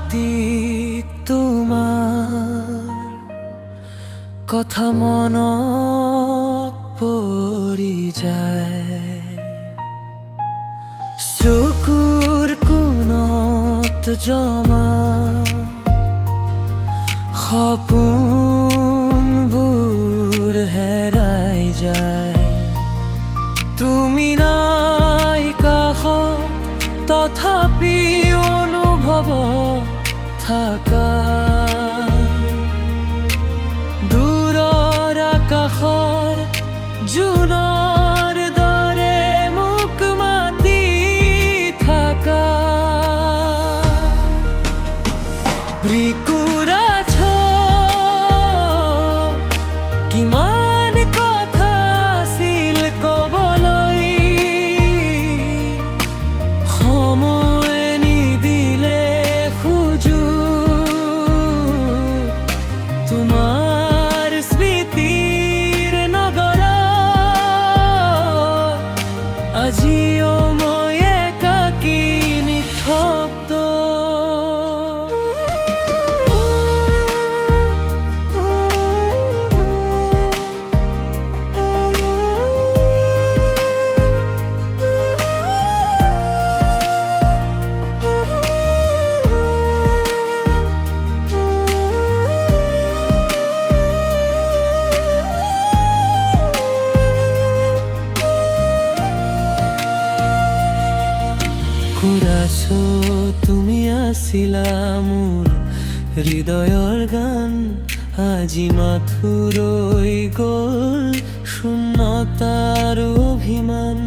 ৰাতি তোমাৰ কথা মনত পৰি যায়, চকুৰ কোণত জমা সপোনবোৰ হেৰাই যায়। তুমি নাই কাষত তথাপি অনুভৱ থাকা, দূৰৰ আকাশৰ জোনৰ দৰে মোক মাতি থাকা। ভ্ৰিকুৰাছ কিমান কথা আছিল কবলৈ, সময় নিদিলে খোজো তোমাৰ স্মৃতিৰ নগৰত। আজিও মই একাকী নিঃশব্দ। কুৰাছো তুমি আছিলা মোৰ হৃদয়ৰ গান, আজি মাথো ৰৈ গ'ল শূন্যতাৰ অভিমান।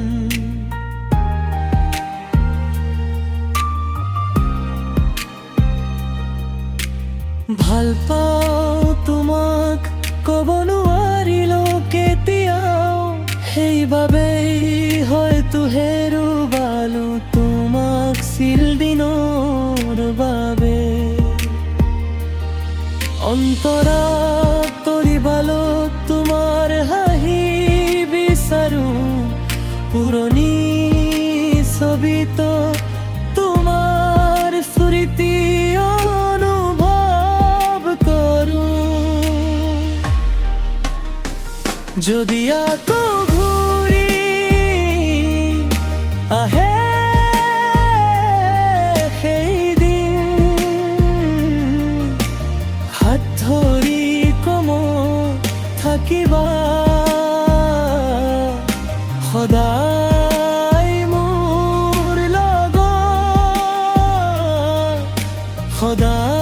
ভাল পাওঁ তোমাক ক'ব নোৱাৰিলো কেতিয়াও, সেইবাবেই হয়তো হেৰুৱালো তোমাক চিৰদিনৰ বাবে। অন্তৰত তৰিবালত তোমাৰ হাঁহি বিচাৰো, পুৰণি ছবিত তোমাৰ স্মৃতি অনুভৱ কৰো। যদি আকৌ ঘূৰি আহে ধৰি কম থাকিবা সদায় মোৰ লগত, সদায়।